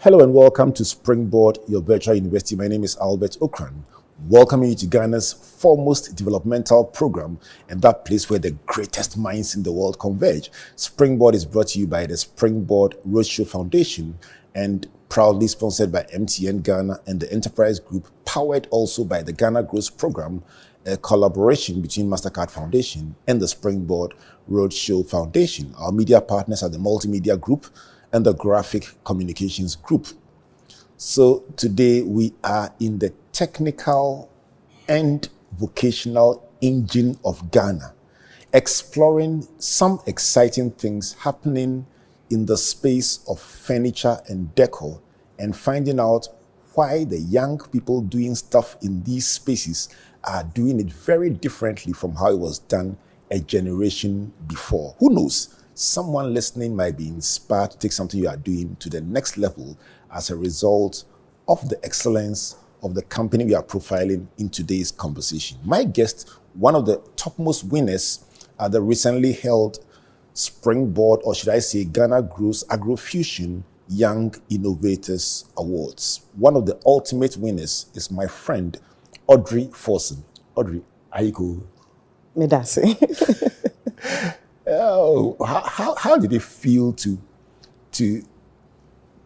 Hello and welcome to Springboard, your virtual university. My name is Albert Okran, welcoming you to Ghana's foremost developmental program and that place where the greatest minds in the world converge. Springboard is brought to you by the Springboard Roadshow Foundation and proudly sponsored by MTN Ghana and the Enterprise Group, powered also by the Ghana Growth Program, a collaboration between MasterCard Foundation and the Springboard Roadshow Foundation. Our media partners are the Multimedia Group and the Graphic Communications Group. So today we are in the technical and vocational engine of Ghana, exploring some exciting things happening in the space of furniture and decor and finding out why the young people doing stuff in these spaces are doing it very differently from how it was done a generation before. Who knows? Someone listening might be inspired to take something you are doing to the next level as a result of the excellence of the company we are profiling in today's conversation. My guest, one of the topmost winners at the recently held Springboard, or should I say Ghana Growth Agrofusion Young Innovators Awards. One of the ultimate winners is my friend, Audrey Forson. Audrey, are you cool? Medasi. Oh, how did it feel to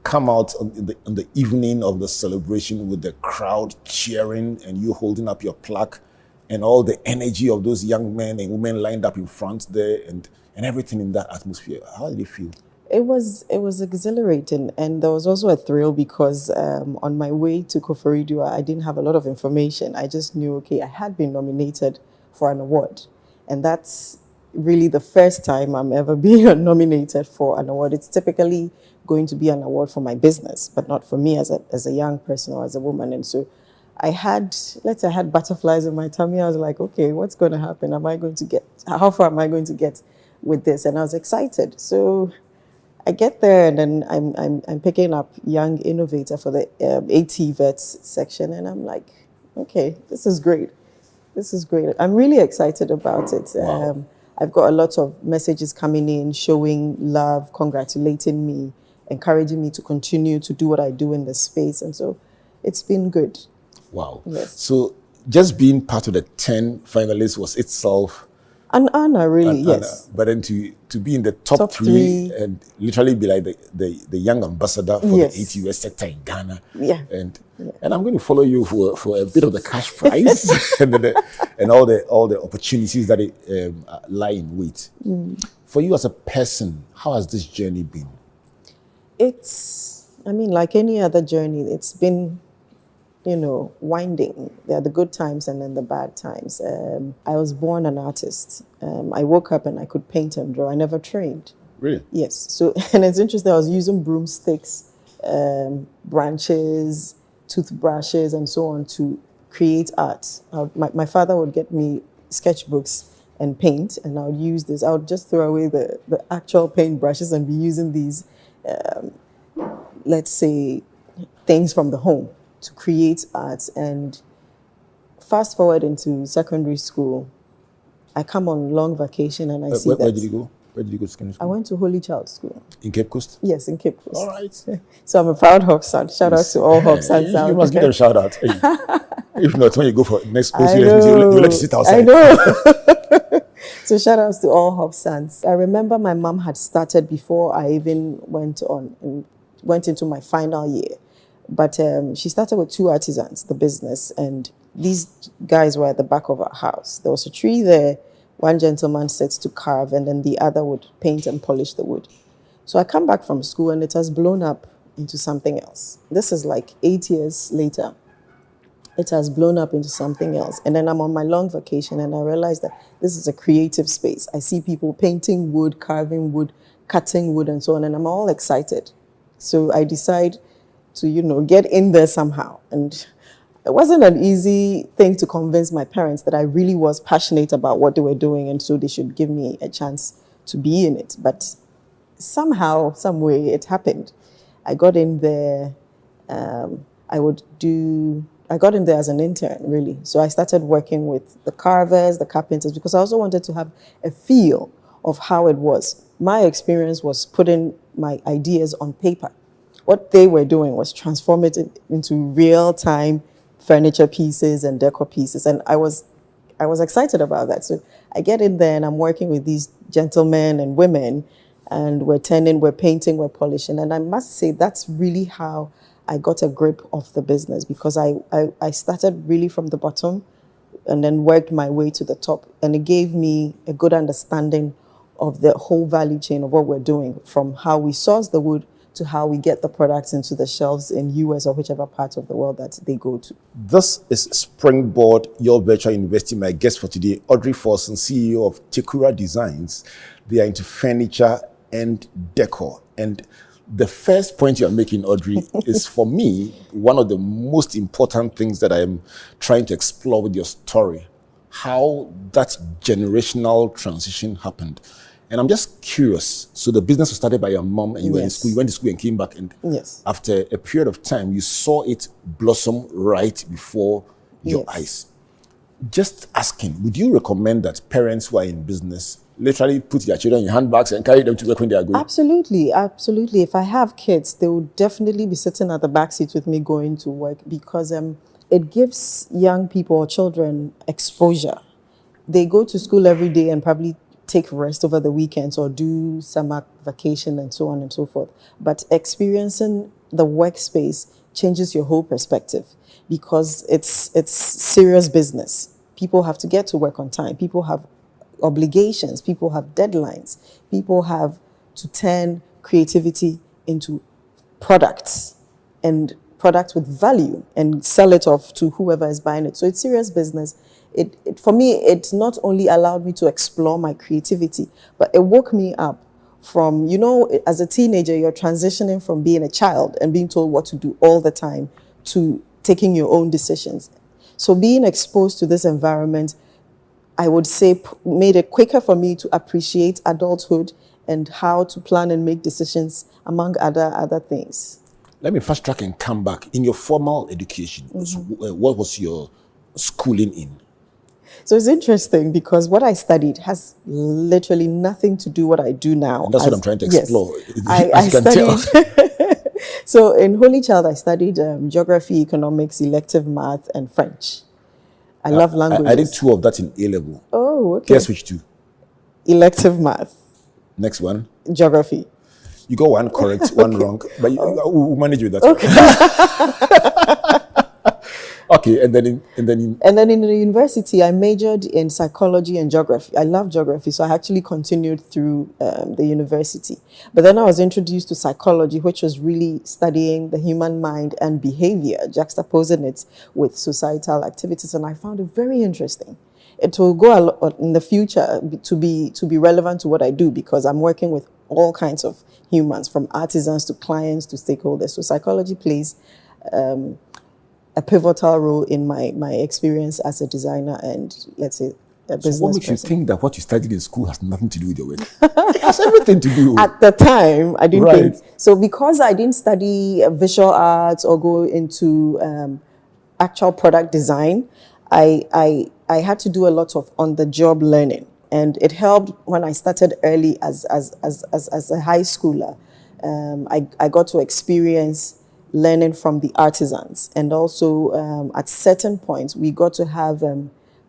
come out on the evening of the celebration with the crowd cheering and you holding up your plaque and all the energy of those young men and women lined up in front there and everything in that atmosphere? How did it feel? It was exhilarating, and there was also a thrill because on my way to Koforidua, I didn't have a lot of information. I just knew, okay, I had been nominated for an award, and that's really the first time I'm ever being nominated for an award. It's typically going to be an award for my business, but not for me as a young person or as a woman. And so I had butterflies in my tummy. I was like, okay, what's going to happen? How far am I going to get with this? And I was excited. So I get there and then I'm picking up Young Innovator for the AT Vets section. And I'm like, okay, this is great. This is great. I'm really excited about it. Wow. I've got a lot of messages coming in, showing love, congratulating me, encouraging me to continue to do what I do in this space. And so it's been good. Wow. Yes. So just being part of the 10 finalists was itself an honor, really, an yes. honor. But then to be in the top three and literally be like the young ambassador for Yes. the ATUS sector in Ghana. Yeah. And I'm going to follow you for a bit of the cash prize and all the opportunities that lie in wait. For you as a person, how has this journey been? Like any other journey, it's been, winding. There are the good times and then the bad times. I was born an artist. I woke up and I could paint and draw. I never trained. Really? Yes. So, and it's interesting, I was using broomsticks, branches, toothbrushes, and so on to create art. My father would get me sketchbooks and paint, and I would use this. I would just throw away the actual paint brushes and be using these, let's say, things from the home to create art. And fast forward into secondary school, I come on long vacation and I see that. Where did you go? Where did you go to secondary school? I went to Holy Child School. In Cape Coast? Yes, in Cape Coast. All right. So I'm a proud Hobson. Shout out to all Hobsons out You must give them a shout out. If not, when you go for next course, you let you sit outside. I know. So shout outs to all Hobsons. I remember my mom had started before I even went into my final year. But she started with two artisans, the business, and these guys were at the back of our house. There was a tree there. One gentleman sits to carve, and then the other would paint and polish the wood. So I come back from school, and it has blown up into something else. This is like 8 years later. It has blown up into something else. And then I'm on my long vacation, and I realize that this is a creative space. I see people painting wood, carving wood, cutting wood, and so on, and I'm all excited. So I decide to, get in there somehow. And it wasn't an easy thing to convince my parents that I really was passionate about what they were doing, and so they should give me a chance to be in it. But somehow, some way, it happened. I got in there. I got in there as an intern, really. So I started working with the carvers, the carpenters, because I also wanted to have a feel of how it was. My experience was putting my ideas on paper. what they were doing was transform it into real-time furniture pieces and decor pieces. And I was excited about that. So I get in there and I'm working with these gentlemen and women, and we're painting, we're polishing. And I must say that's really how I got a grip of the business, because I started really from the bottom and then worked my way to the top. And it gave me a good understanding of the whole value chain of what we're doing, from how we source the wood to how we get the products into the shelves in US or whichever part of the world that they go to. This is Springboard, your virtual university. My guest for today, Audrey Forson, CEO of Tekura Designs. They are into furniture and decor. And the first point you're making, Audrey, is for me one of the most important things that I'm trying to explore with your story, how that generational transition happened. And I'm just curious. So the business was started by your mom, and you were in school. You went to school and came back, and after a period of time, you saw it blossom right before your eyes. Just asking, would you recommend that parents who are in business literally put their children in handbags and carry them to work when they are going? Absolutely, absolutely. If I have kids, they will definitely be sitting at the back seat with me going to work, because it gives young people or children exposure. They go to school every day and probably take rest over the weekends or do summer vacation and so on and so forth. But experiencing the workspace changes your whole perspective, because it's serious business. People have to get to work on time. People have obligations. People have deadlines. People have to turn creativity into products, and products with value, and sell it off to whoever is buying it. So it's serious business. It for me, it not only allowed me to explore my creativity, but it woke me up from, as a teenager, you're transitioning from being a child and being told what to do all the time to taking your own decisions. So being exposed to this environment, I would say, made it quicker for me to appreciate adulthood and how to plan and make decisions, among other things. Let me fast track and come back. In your formal education, what was your schooling in? So it's interesting, because what I studied has literally nothing to do with what I do now. And that's what I'm trying to explore. Yes, I studied. So in Holy Child, I studied geography, economics, elective math, and French. I love languages. I did 2 of that in A-level. Oh, okay. Guess which 2? Elective math. Next one? Geography. You got 1 correct, 1 wrong, but we'll manage with that. Okay. Okay, and then in the university, I majored in psychology and geography. I love geography, so I actually continued through the university. But then I was introduced to psychology, which was really studying the human mind and behavior, juxtaposing it with societal activities, and I found it very interesting. It will go a lot in the future to be relevant to what I do, because I'm working with all kinds of humans, from artisans to clients to stakeholders. So psychology plays a pivotal role in my experience as a designer and, let's say, a business person. So what makes you think that what you studied in school has nothing to do with your work? It has everything to do. At the time, I didn't think. So because I didn't study visual arts or go into actual product design, I had to do a lot of on-the-job learning. And it helped when I started early as a high schooler. I got to experience learning from the artisans, and also at certain points we got to have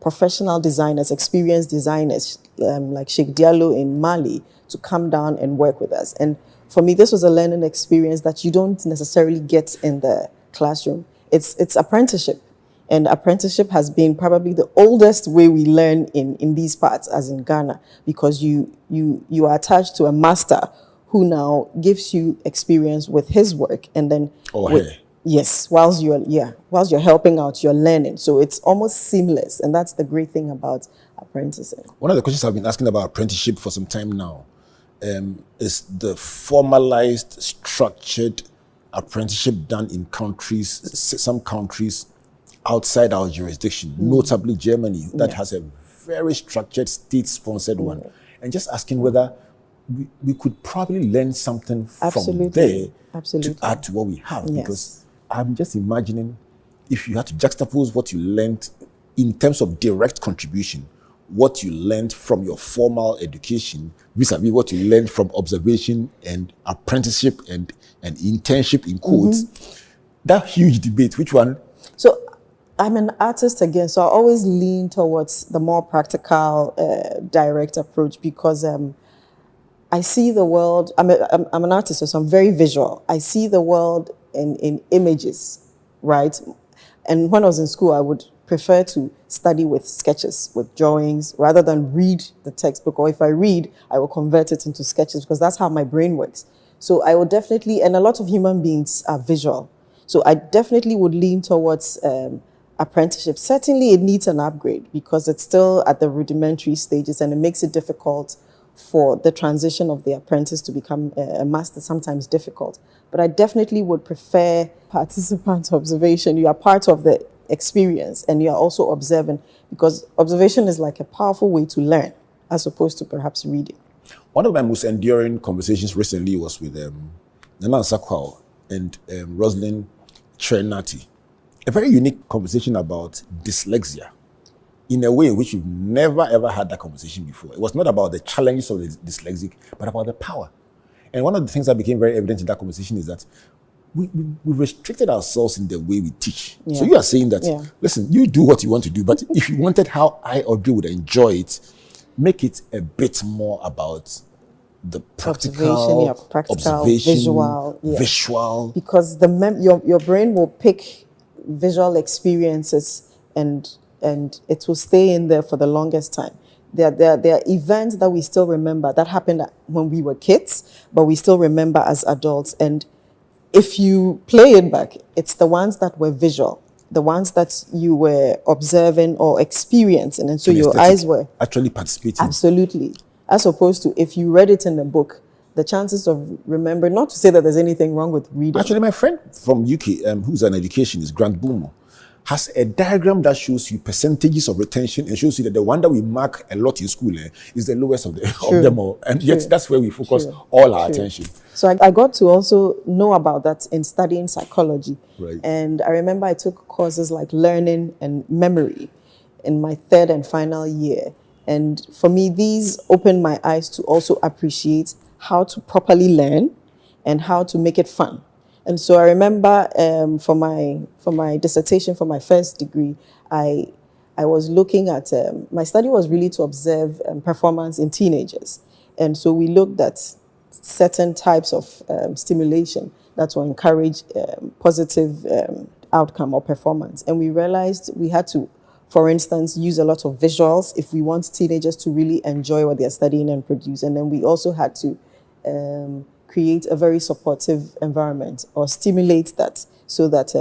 professional designers, experienced designers like Sheikh Diallo in Mali to come down and work with us. And for me, this was a learning experience that you don't necessarily get in the classroom. It's apprenticeship, and apprenticeship has been probably the oldest way we learn in these parts, as in Ghana, because you are attached to a master who now gives you experience with his work, and then yes, whilst you're helping out, you're learning. So it's almost seamless, and that's the great thing about apprenticing. One of the questions I've been asking about apprenticeship for some time now is the formalized, structured apprenticeship done in some countries outside our jurisdiction, notably Germany, that has a very structured state-sponsored one. And just asking whether we could probably learn something from there to add to what we have. Because I'm just imagining if you had to juxtapose what you learned in terms of direct contribution what you learned from your formal education vis-a-vis what you learned from observation and apprenticeship and internship in quotes. That huge debate, which one? So I'm an artist again, so I always lean towards the more practical, direct approach because I see the world. I'm an artist, so I'm very visual. I see the world in images, right? And when I was in school, I would prefer to study with sketches, with drawings, rather than read the textbook. Or if I read, I will convert it into sketches because that's how my brain works. So I would definitely, and a lot of human beings are visual. So I definitely would lean towards apprenticeship. Certainly it needs an upgrade because it's still at the rudimentary stages and it makes it difficult for the transition of the apprentice to become a master, sometimes difficult. But I definitely would prefer participant observation. You are part of the experience and you are also observant because observation is like a powerful way to learn as opposed to perhaps reading. One of my most enduring conversations recently was with Nana Sakwao and Rosalind Trenati. A very unique conversation about dyslexia in a way in which we've never ever had that conversation before. It was not about the challenges of the dyslexic, but about the power. And one of the things that became very evident in that conversation is that we restricted ourselves in the way we teach. Yeah. So you are saying that, listen, you do what you want to do, but if you wanted how I, Audrey, would enjoy it, make it a bit more about the practical, observation, visual. Because your brain will pick visual experiences and it will stay in there for the longest time. There are events that we still remember that happened when we were kids, but we still remember as adults. And if you play it back, it's the ones that were visual, the ones that you were observing or experiencing, and so your eyes were actually participating. Absolutely. As opposed to if you read it in the book, the chances of remembering, not to say that there's anything wrong with reading. Actually, my friend from UK, who's an educationist, Grant Boomer, has a diagram that shows you percentages of retention and shows you that the one that we mark a lot in school is the lowest of them all. And yet that's where we focus all our attention. So I got to also know about that in studying psychology. Right. And I remember I took courses like learning and memory in my third and final year. And for me, these opened my eyes to also appreciate how to properly learn and how to make it fun. And so I remember for my dissertation, for my first degree, I was looking at, my study was really to observe performance in teenagers. And so we looked at certain types of stimulation that will encourage positive outcome or performance. And we realized we had to, for instance, use a lot of visuals if we want teenagers to really enjoy what they're studying and produce. And then we also had to create a very supportive environment or stimulate that so that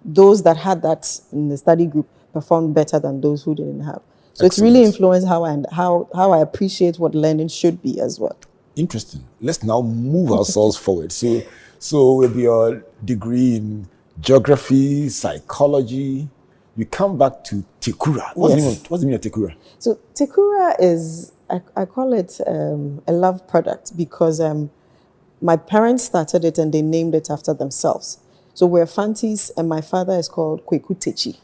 those that had that in the study group performed better than those who didn't have. So Excellent. It's really influenced how I appreciate what learning should be as well. Interesting. Let's now move ourselves forward. So with your degree in geography, psychology, you come back to Tekura. What's the meaning of Tekura? So Tekura is, I call it a love product because my parents started it and they named it after themselves. So we're Fantis and my father is called Kweku Techi.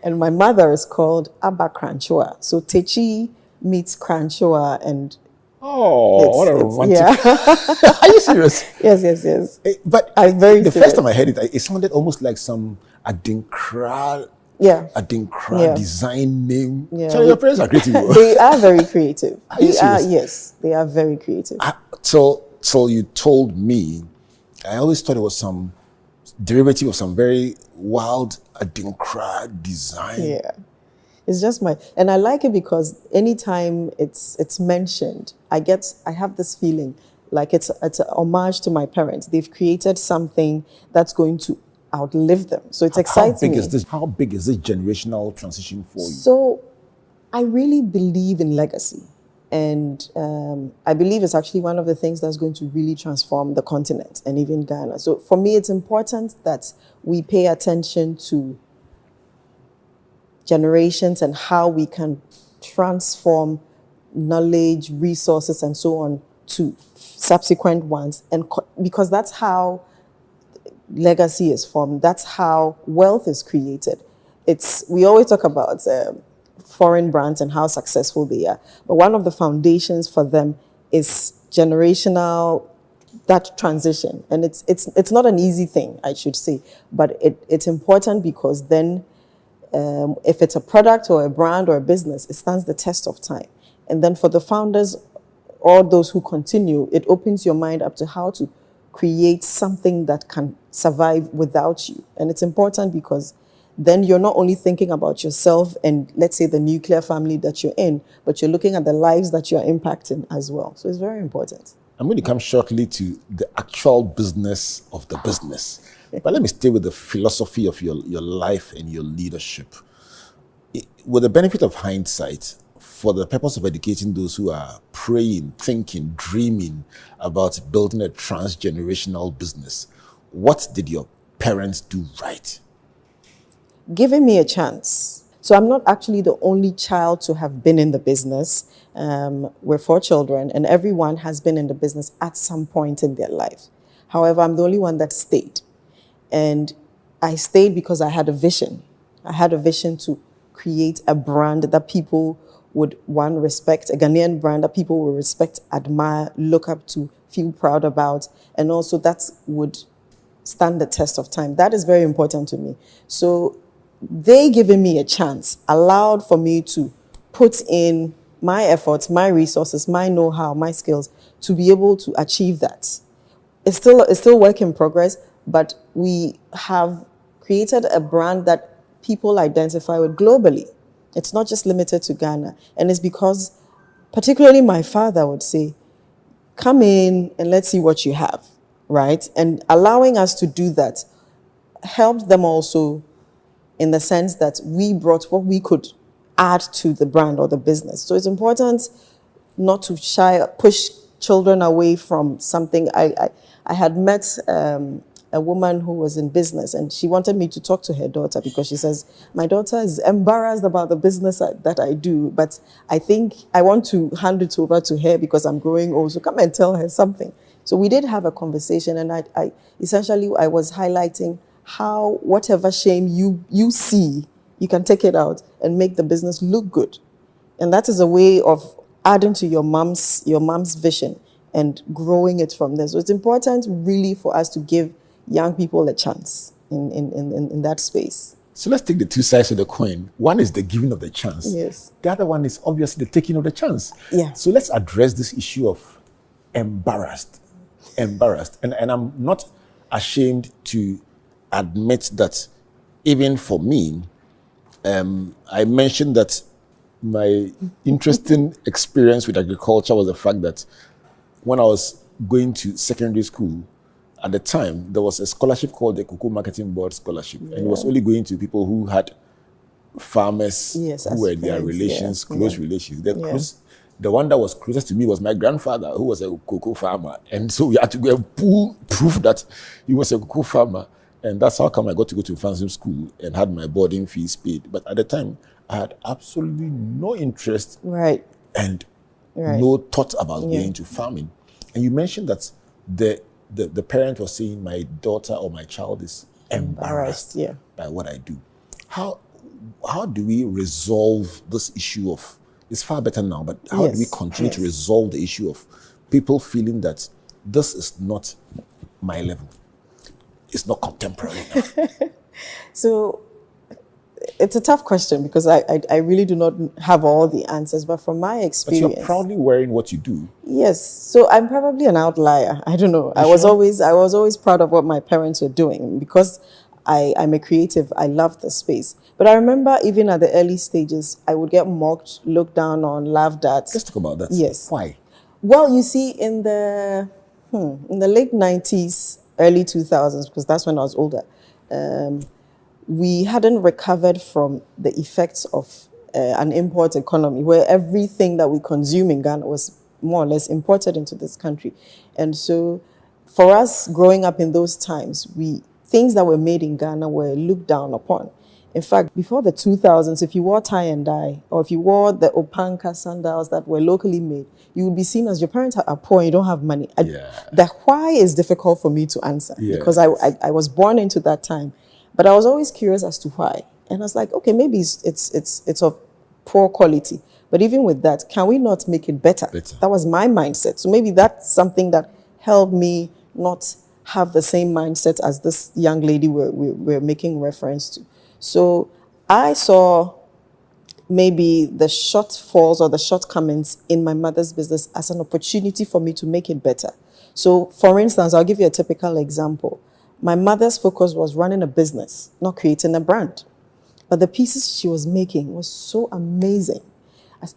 And my mother is called Abba Kranchoa. So Techi meets Kranchoa and what a romantic. Yeah. Are you serious? Yes. But I'm very the serious. first time I heard it, it sounded almost like some Adinkra design name. Yeah. So your parents are creative. They are very creative. Yes, they are very creative. So you told me, I always thought it was some derivative of some very wild Adinkra design. Yeah. It's just and I like it because anytime it's mentioned, I have this feeling like it's an homage to my parents. They've created something that's going to outlive them. So it excites me. How big is this generational transition for you? So I really believe in legacy. And I believe it's actually one of the things that's going to really transform the continent and even Ghana. So for me, it's important that we pay attention to generations and how we can transform knowledge, resources, and so on to subsequent ones. And because that's how legacy is formed. That's how wealth is created. We always talk about foreign brands and how successful they are. But one of the foundations for them is generational, that transition. And it's not an easy thing, I should say, but it's important because then if it's a product or a brand or a business, it stands the test of time. And then for the founders or those who continue, it opens your mind up to how to create something that can survive without you. And it's important because then you're not only thinking about yourself and, let's say, the nuclear family that you're in, but you're looking at the lives that you're impacting as well. So it's very important. I'm going to come shortly to the actual business of the business. But let me stay with the philosophy of your life and your leadership. With the benefit of hindsight, for the purpose of educating those who are praying, thinking, dreaming about building a transgenerational business, what did your parents do right? Giving me a chance. So I'm not actually the only child to have been in the business. We're 4 children, and everyone has been in the business at some point in their life. However, I'm the only one that stayed. And I stayed because I had a vision. I had a vision to create a brand that people would, one, respect, a Ghanaian brand that people will respect, admire, look up to, feel proud about, and also that would stand the test of time. That is very important to me. So they giving me a chance allowed for me to put in my efforts, my resources, my know-how, my skills to be able to achieve that. It's still work in progress, but we have created a brand that people identify with globally. It's not just limited to Ghana. And it's because, particularly my father would say, come in and let's see what you have, right? And allowing us to do that helped them also in the sense that we brought what we could add to the brand or the business. So it's important not to push children away from something. I had met a woman who was in business, and she wanted me to talk to her daughter because she says, my daughter is embarrassed about the business that I do, but I think I want to hand it over to her because I'm growing old, so come and tell her something. So we did have a conversation, and I essentially was highlighting how whatever shame you see, you can take it out and make the business look good. And that is a way of adding to your mom's vision and growing it from there. So it's important really for us to give young people a chance in that space. So let's take the two sides of the coin. One is the giving of the chance. Yes. The other one is obviously the taking of the chance. Yeah. So let's address this issue of embarrassed. And I'm not ashamed to admit that even for me, I mentioned that my interesting experience with agriculture was the fact that when I was going to secondary school, at the time, there was a scholarship called the Cocoa Marketing Board Scholarship. Yeah. And it was only going to people who had farmers who were their relations, close relations. The one that was closest to me was my grandfather, who was a cocoa farmer. And so we had to go and pull proof that he was a cocoa farmer. And that's how come I got to go to fancy school and had my boarding fees paid. But at the time, I had absolutely no interest and no thought about going to farming. And you mentioned that the parent was saying my daughter or my child is embarrassed by what I do. How do we resolve this issue of, it's far better now, but how do we continue to resolve the issue of people feeling that this is not my level? It's not contemporary enough. So it's a tough question because I really do not have all the answers, but from my experience. But you're proudly wearing what you do. Yes. So I'm probably an outlier. I don't know. I was always proud of what my parents were doing because I'm a creative. I love the space. But I remember even at the early stages, I would get mocked, looked down on, laughed at. Let's talk about that. Yes. Why? Well, you see, in the late 90s, early 2000s, because that's when I was older, we hadn't recovered from the effects of an import economy where everything that we consume in Ghana was more or less imported into this country. And so for us growing up in those times, things that were made in Ghana were looked down upon. In fact, before the 2000s, if you wore tie and dye, or if you wore the Opanka sandals that were locally made, you would be seen as your parents are poor and you don't have money. The why is difficult for me to answer because I was born into that time. But I was always curious as to why. And I was like, okay, maybe it's of poor quality. But even with that, can we not make it better? That was my mindset. So maybe that's something that helped me not have the same mindset as this young lady we're making reference to. So I saw maybe the shortfalls or the shortcomings in my mother's business as an opportunity for me to make it better. So, for instance, I'll give you a typical example. My mother's focus was running a business, not creating a brand. But the pieces she was making was so amazing.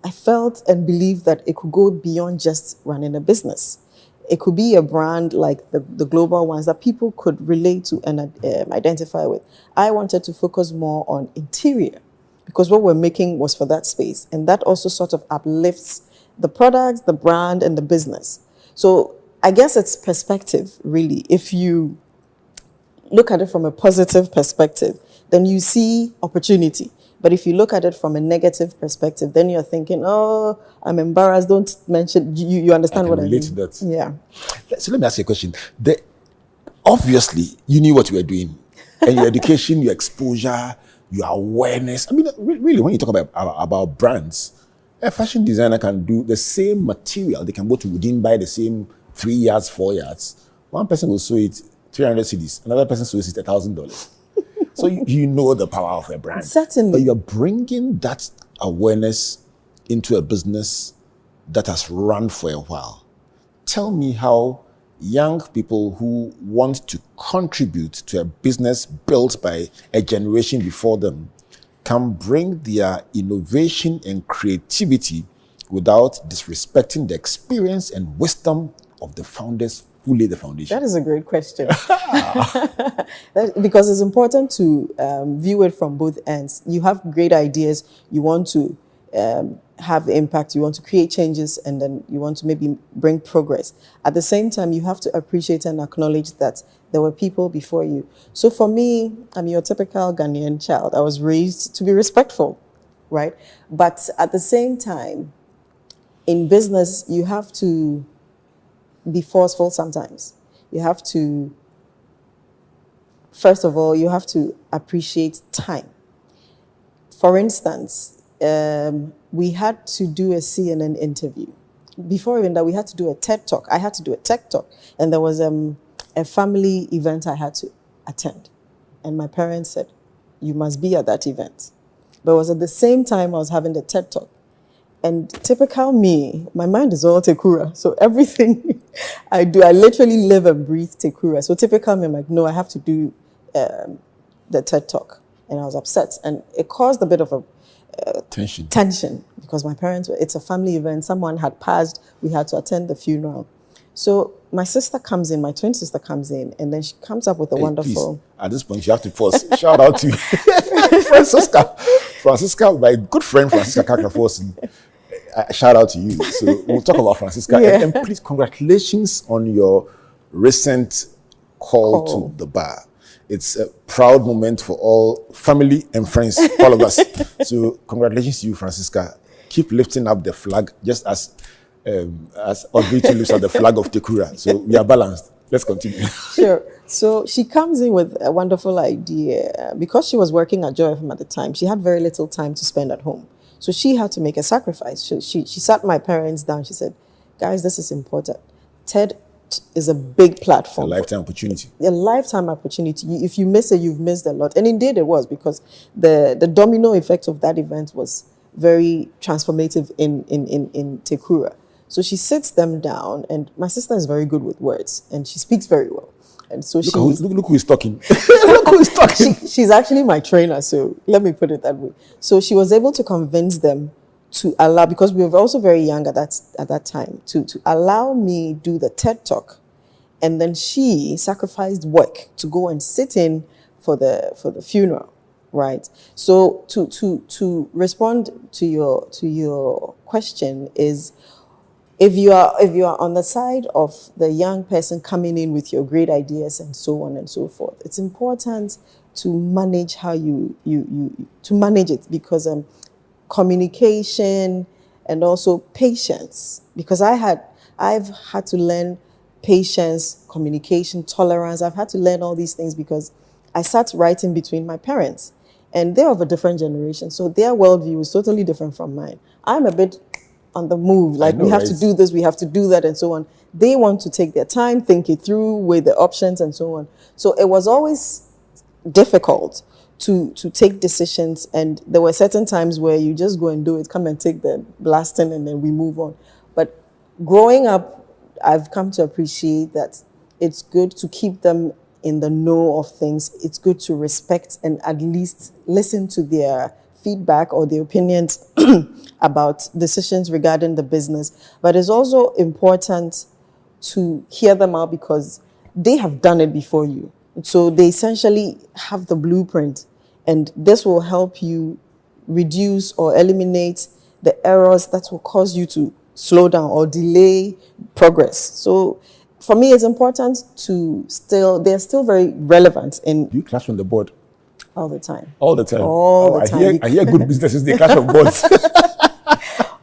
I felt and believed that it could go beyond just running a business. It could be a brand like the global ones that people could relate to and identify with. I wanted to focus more on interior because what we're making was for that space. And that also sort of uplifts the products, the brand, and the business. So I guess it's perspective, really. If you look at it from a positive perspective, then you see opportunity. But if you look at it from a negative perspective, then you're thinking, oh, I'm embarrassed. Don't mention, you understand what I mean? Relate to that. Yeah. So let me ask you a question. Obviously, you knew what you were doing. And your education, your exposure, your awareness. I mean, really, when you talk about brands, a fashion designer can do the same material. They can go to within buy the same 3 yards, 4 yards. One person will sew it 300 cedis. Another person sews it $1,000. So you know the power of a brand. Certainly. But you're bringing that awareness into a business that has run for a while. Tell me how young people who want to contribute to a business built by a generation before them can bring their innovation and creativity without disrespecting the experience and wisdom of the founders who laid the foundation. That is a great question. Because it's important to view it from both ends. You have great ideas, you want to have impact, you want to create changes, and then you want to maybe bring progress. At the same time, you have to appreciate and acknowledge that there were people before you. So for me, I'm your typical Ghanaian child. I was raised to be respectful, right? But at the same time, in business, you have to be forceful sometimes. You have to, first of all, you have to appreciate time. For instance, we had to do a CNN interview. Before even that, we had to do a TED Talk. I had to do a TED Talk. And there was a family event I had to attend. And my parents said, you must be at that event. But it was at the same time I was having the TED Talk. And typical me, my mind is all Tekura. So everything I do, I literally live and breathe Tekura. So typical me, I'm like, no, I have to do the TED Talk. And I was upset. And it caused a bit of a tension because my parents, it's a family event. Someone had passed. We had to attend the funeral. So my sister comes in, my twin sister comes in, and then she comes up with a wonderful... Please, at this point, you have to pause. Shout out to Francisca, my good friend Francisca Kakafosin. Shout out to you. So we'll talk about Francisca. Yeah. And please, congratulations on your recent call to the bar. It's a proud moment for all family and friends, all of us. So congratulations to you, Francisca. Keep lifting up the flag, just as Audrey lifts up the flag of Tekura. So we are balanced. Let's continue. Sure. So she comes in with a wonderful idea. Because she was working at Joy FM at the time, she had very little time to spend at home. So she had to make a sacrifice. She sat my parents down. She said, guys, this is important. TED is a big platform. A lifetime opportunity. A lifetime opportunity. If you miss it, you've missed a lot. And indeed it was, because the domino effect of that event was very transformative in Tekura. So she sits them down, and my sister is very good with words, and she speaks very well. And so look who is talking. Look who is talking. She's actually my trainer, so let me put it that way. So she was able to convince them to allow, because we were also very young at that time, to allow me do the TED Talk. And then she sacrificed work to go and sit in for the funeral, right? So to respond to your question is, if you are on the side of the young person coming in with your great ideas and so on and so forth, it's important to manage how you manage it, because communication and also patience, because I've had to learn patience, communication, tolerance. I've had to learn all these things because I sat right in between my parents. And they're of a different generation. So their worldview is totally different from mine. I'm a bit on the move. Like, we have to do this, we have to do that, and so on. They want to take their time, think it through, weigh the options, and so on. So it was always difficult to take decisions. And there were certain times where you just go and do it, come and take the blasting, and then we move on. But growing up, I've come to appreciate that it's good to keep them in the know of things. It's good to respect and at least listen to their feedback or their opinions about decisions regarding the business. But it's also important to hear them out because they have done it before you. So they essentially have the blueprint, and this will help you reduce or eliminate the errors that will cause you to slow down or delay progress. So for me, it's important to they're still very relevant in... Do you clash on the board? All the time. All the time? All the time. I hear good businesses, they clash on boards.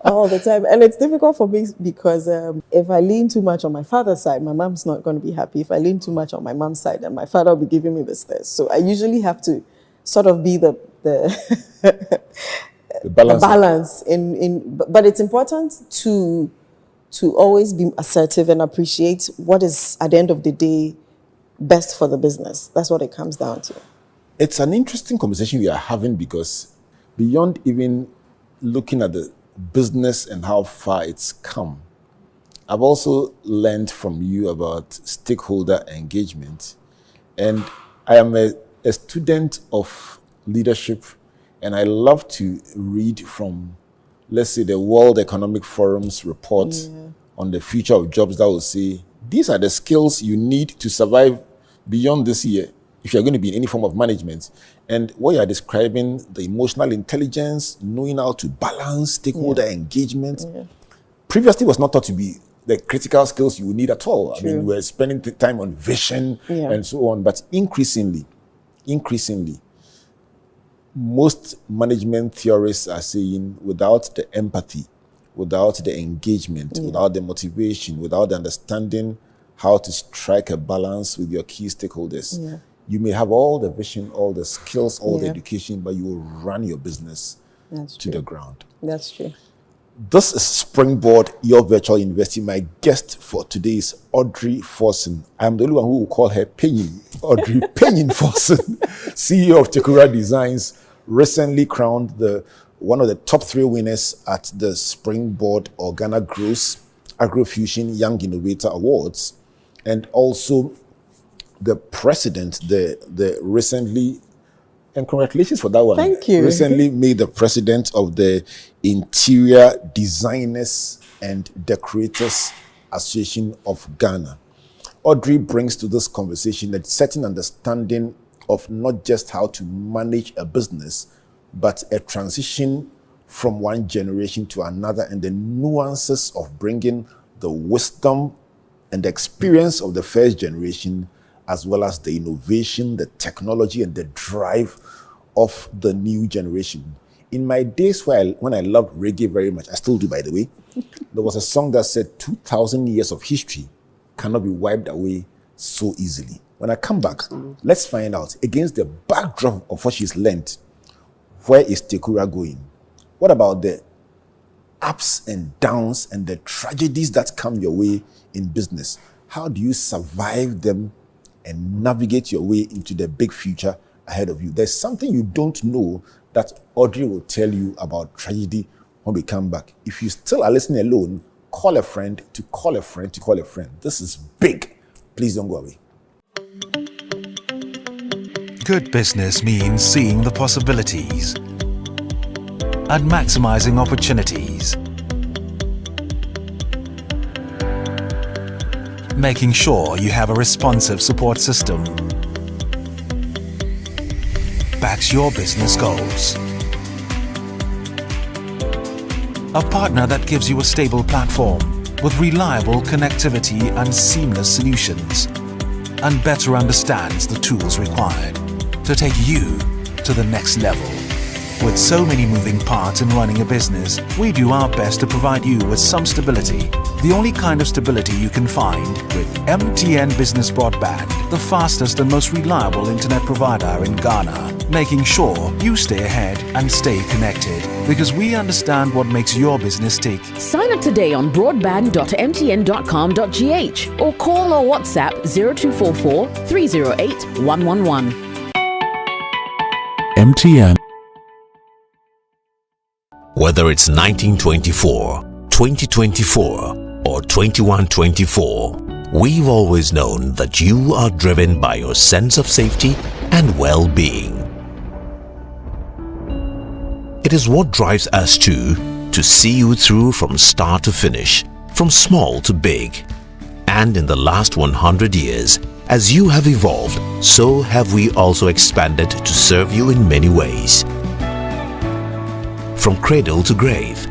All the time. And it's difficult for me because if I lean too much on my father's side, my mom's not going to be happy. If I lean too much on my mom's side, then my father will be giving me the stares. So I usually have to sort of be the balance but it's important to always be assertive and appreciate what is, at the end of the day, best for the business. That's what it comes down to. It's an interesting conversation we are having because beyond even looking at the business and how far it's come, I've also learned from you about stakeholder engagement. And I am a student of leadership, and I love to read from, let's say, the World Economic Forum's report on the future of jobs that will say, these are the skills you need to survive beyond this year if you're going to be in any form of management. And what you're describing, the emotional intelligence, knowing how to balance stakeholder engagement, previously was not thought to be the critical skills you would need at all. True. I mean, we're spending time on vision and so on, but increasingly, most management theorists are saying without the empathy, without the engagement, without the motivation, without the understanding how to strike a balance with your key stakeholders, you may have all the vision, all the skills, all the education, but you will run your business to the ground. That's true. This is Springboard, your virtual university. My guest for today is Audrey Forson. I'm the only one who will call her Penyin. Audrey Penyin Forson, CEO of Tekura Designs, recently crowned one of the top 3 winners at the Springboard or Ghana Grows Agrofusion Young Innovator Awards, and also the president, the recently, and congratulations for that one. Thank you. Recently made the president of the Interior Designers and Decorators Association of Ghana. Audrey brings to this conversation a certain understanding of not just how to manage a business, but a transition from one generation to another and the nuances of bringing the wisdom and the experience of the first generation, as well as the innovation, the technology, and the drive of the new generation. In my days when I loved reggae very much, I still do, by the way, there was a song that said 2,000 years of history cannot be wiped away so easily. When I come back, let's find out, against the backdrop of what she's learned, where is Tekura going? What about the ups and downs and the tragedies that come your way in business? How do you survive them and navigate your way into the big future ahead of you? There's something you don't know that Audrey will tell you about tragedy when we come back. If you still are listening alone, call a friend to call a friend to call a friend. This is big. Please don't go away. Good business means seeing the possibilities and maximizing opportunities. Making sure you have a responsive support system backs your business goals. A partner that gives you a stable platform with reliable connectivity and seamless solutions, and better understands the tools required to take you to the next level. With so many moving parts in running a business, we do our best to provide you with some stability the only kind of stability you can find with MTN Business Broadband, the fastest and most reliable internet provider in Ghana, making sure you stay ahead and stay connected because we understand what makes your business tick. Sign up today on broadband.mtn.com.gh or call or WhatsApp 0244 308 111. MTN. Whether it's 1924, 2024, or 2124, we've always known that you are driven by your sense of safety and well-being. It is what drives us to see you through from start to finish, from small to big. And in the last 100 years, as you have evolved, so have we also expanded to serve you in many ways. From cradle to grave,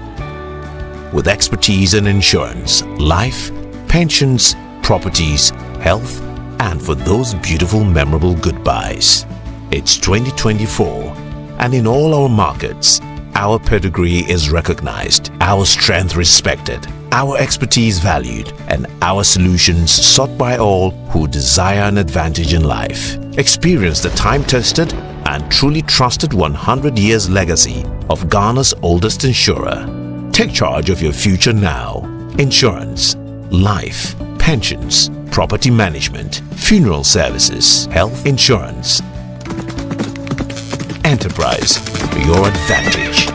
with expertise in insurance, life, pensions, properties, health, and for those beautiful memorable goodbyes. It's 2024, and in all our markets, our pedigree is recognized, our strength respected, our expertise valued, and our solutions sought by all who desire an advantage in life. Experience the time-tested and truly trusted 100 years legacy of Ghana's oldest insurer. Take charge of your future now. Insurance, life, pensions, property management, funeral services, health insurance. Enterprise, your advantage.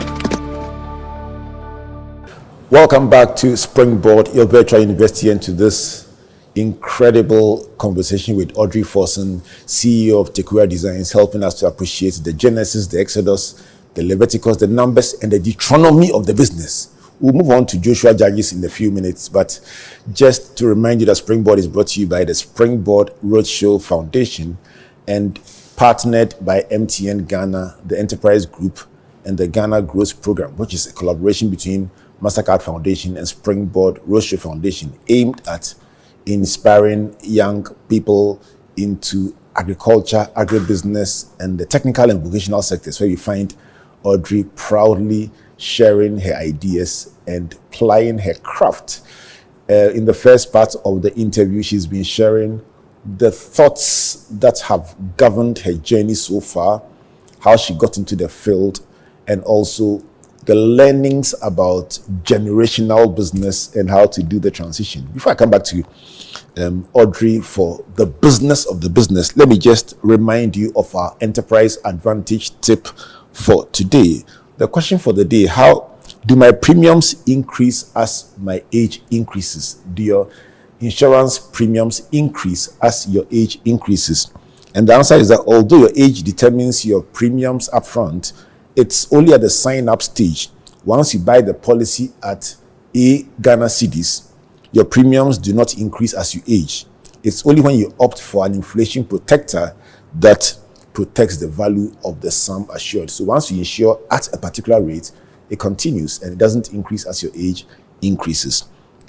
Welcome back to Springboard, your virtual university, and to this incredible conversation with Audrey Forson, CEO of Tekura Designs, helping us to appreciate the Genesis, the Exodus, the Leviticus, the Numbers, and the Deuteronomy of the business. We'll move on to Joshua Judges in a few minutes, but just to remind you that Springboard is brought to you by the Springboard Roadshow Foundation and partnered by MTN Ghana, the Enterprise Group, and the Ghana Growth Program, which is a collaboration between MasterCard Foundation and Springboard Roadshow Foundation, aimed at inspiring young people into agriculture, agribusiness, and the technical and vocational sectors, where you find Audrey proudly sharing her ideas and plying her craft. In the first part of the interview, she's been sharing the thoughts that have governed her journey so far, how she got into the field, and also the learnings about generational business and how to do the transition. Before I come back to you, Audrey, for the business of the business, let me just remind you of our Enterprise Advantage tip for today. The question for the day: how do my premiums increase as my age increases? Do your insurance premiums increase as your age increases? And the answer is that although your age determines your premiums upfront, it's only at the sign-up stage. Once you buy the policy at Ghana cedis, your premiums do not increase as you age. It's only when you opt for an inflation protector that protects the value of the sum assured. So once you insure at a particular rate, it continues and it doesn't increase as your age increases.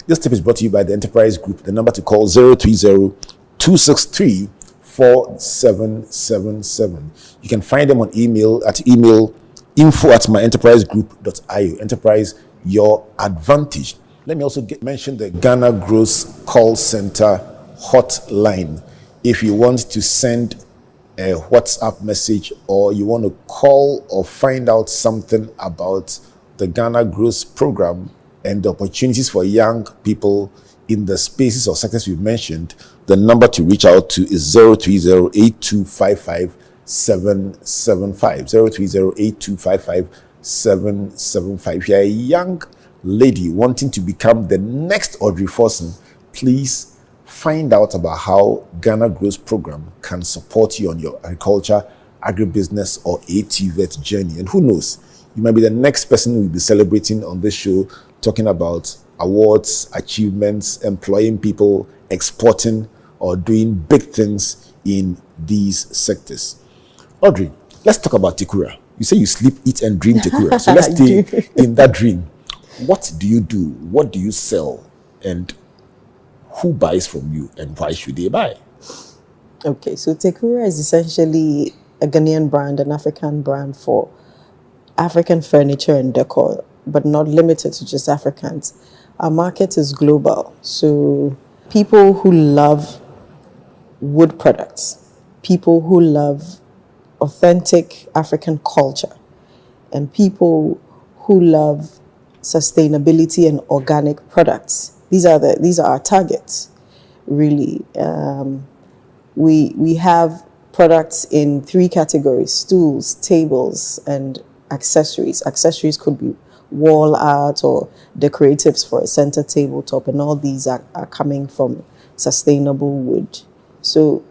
This tip is brought to you by the Enterprise Group. The number to call 030-263-4777. You can find them on email at info@myenterprisegroup.io. Enterprise, your advantage. Let me also mention the Ghana Growth Call Center hotline. If you want to send a WhatsApp message or you want to call or find out something about the Ghana Growth Program and the opportunities for young people in the spaces or sectors we've mentioned, the number to reach out to is 030-8255-775. 030-8255-775. If you're a young lady wanting to become the next Audrey Forson, please find out about how Ghana Growth Program can support you on your agriculture, agribusiness, or ATVET journey. And who knows, you might be the next person we'll be celebrating on this show, talking about awards, achievements, employing people, exporting, or doing big things in these sectors. Audrey, let's talk about Tekura. You say you sleep, eat, and dream Tekura. So let's stay in that dream. What do you do? What do you sell? And who buys from you, and why should they buy? Okay, so Tekura is essentially a Ghanaian brand, an African brand for African furniture and decor, but not limited to just Africans. our market is global. So people who love wood products, people who love authentic African culture, and people who love sustainability and organic products. These are our targets, really. We have products in 3 categories: stools, tables, and accessories. Accessories could be wall art or decoratives for a center tabletop, and all these are coming from sustainable wood. So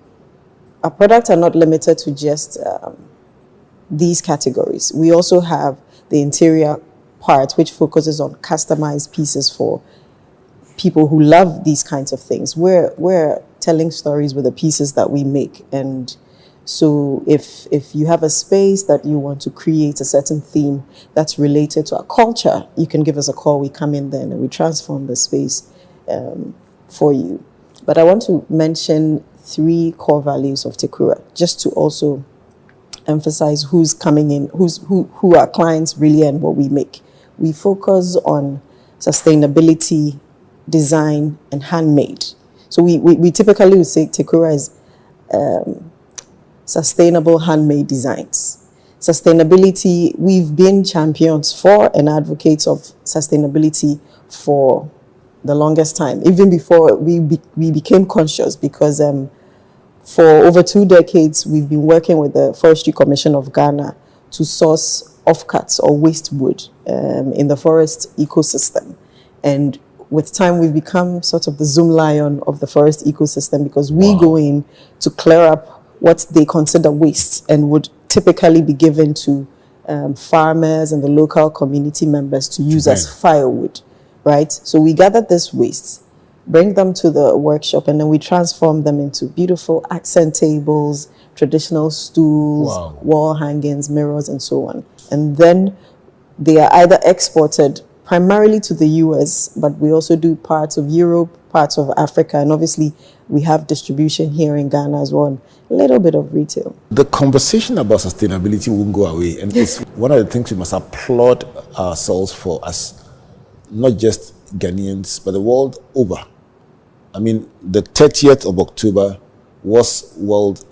our products are not limited to just these categories. We also have the interior part, which focuses on customized pieces for people who love these kinds of things. We're telling stories with the pieces that we make. And so if you have a space that you want to create a certain theme that's related to our culture, you can give us a call. We come in then and we transform the space for you. But I want to mention 3 core values of Tekura, just to also emphasize who's coming in, who our clients really and what we make. We focus on sustainability, design, and handmade. So we typically would say Tekura is sustainable handmade designs. Sustainability, we've been champions for and advocates of sustainability for the longest time, even before we became conscious, because for over 2 decades, we've been working with the Forestry Commission of Ghana to source offcuts or waste wood in the forest ecosystem. And with time, we've become sort of the Zoom lion of the forest ecosystem, because we go in to clear up what they consider waste and would typically be given to farmers and the local community members to use as firewood, right? So we gather this waste, bring them to the workshop, and then we transform them into beautiful accent tables, traditional stools, wall hangings, mirrors, and so on. And then they are either exported primarily to the US, but we also do parts of Europe, parts of Africa, and obviously we have distribution here in Ghana as well, and a little bit of retail. The conversation about sustainability won't go away, and it's one of the things we must applaud ourselves for, as not just Ghanaians, but the world over. I mean, the 30th of October was World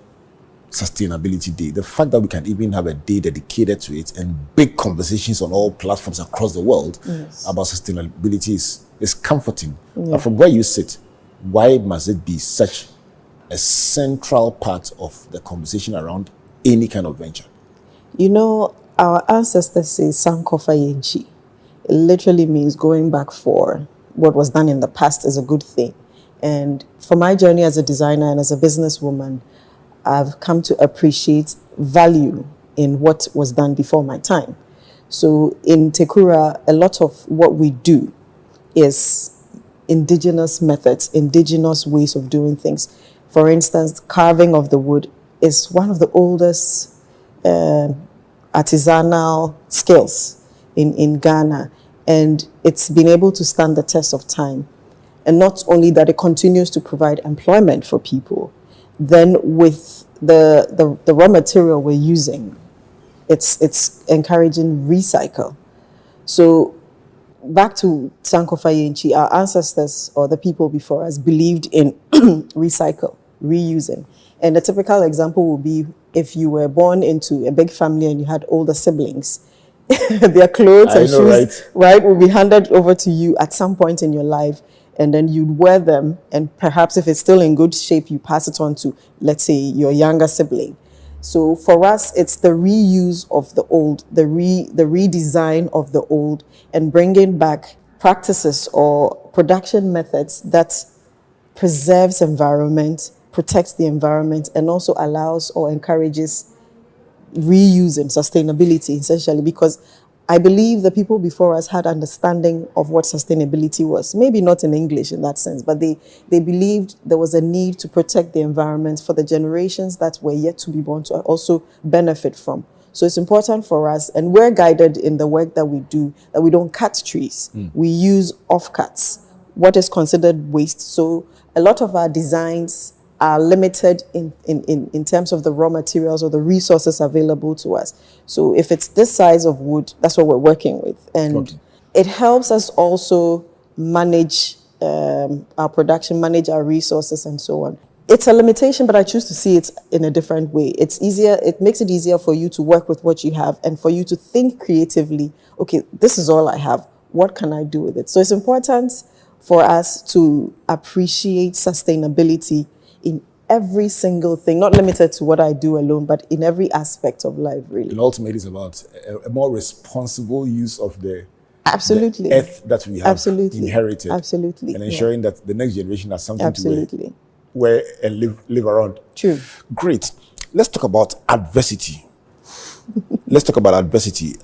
Sustainability Day. The fact that we can even have a day dedicated to it and big conversations on all platforms across the world about sustainability is comforting. But from where you sit, why must it be such a central part of the conversation around any kind of venture? You know, our ancestors say Sankofa Yenchi. It literally means going back for what was done in the past is a good thing. And for my journey as a designer and as a businesswoman, I've come to appreciate value in what was done before my time. So in Tekura, a lot of what we do is indigenous methods, indigenous ways of doing things. For instance, carving of the wood is one of the oldest artisanal skills in Ghana, and it's been able to stand the test of time. And not only that, it continues to provide employment for people. Then with the raw material we're using, it's encouraging recycle. So back to Sankofa Yenchi, our ancestors or the people before us believed in recycle, reusing. And a typical example would be if you were born into a big family and you had older siblings, their clothes and shoes, right, will be handed over to you at some point in your life. And then you'd wear them, and perhaps if it's still in good shape, you pass it on to, let's say, your younger sibling. So for us, it's the reuse of the old, the redesign of the old, and bringing back practices or production methods that preserves environment, protects the environment, and also allows or encourages reuse and sustainability, essentially, because I believe the people before us had understanding of what sustainability was. Maybe not in English in that sense, but they believed there was a need to protect the environment for the generations that were yet to be born to also benefit from. So it's important for us, and we're guided in the work that we do, that we don't cut trees. We use offcuts, what is considered waste. So a lot of our designs are limited in terms of the raw materials or the resources available to us. So if it's this size of wood, that's what we're working with. And it helps us also manage our production, manage our resources, and so on. It's a limitation, but I choose to see it in a different way. It's easier. It makes it easier for you to work with what you have and for you to think creatively. Okay, this is all I have. What can I do with it? So it's important for us to appreciate sustainability in every single thing, not limited to what I do alone, but in every aspect of life, really. And ultimately, it's about a more responsible use of the Absolutely. the earth that we have Absolutely. inherited. Absolutely. And ensuring that the next generation has something Absolutely. to wear and live around. True. Great. Let's talk about adversity. Let's talk about adversity.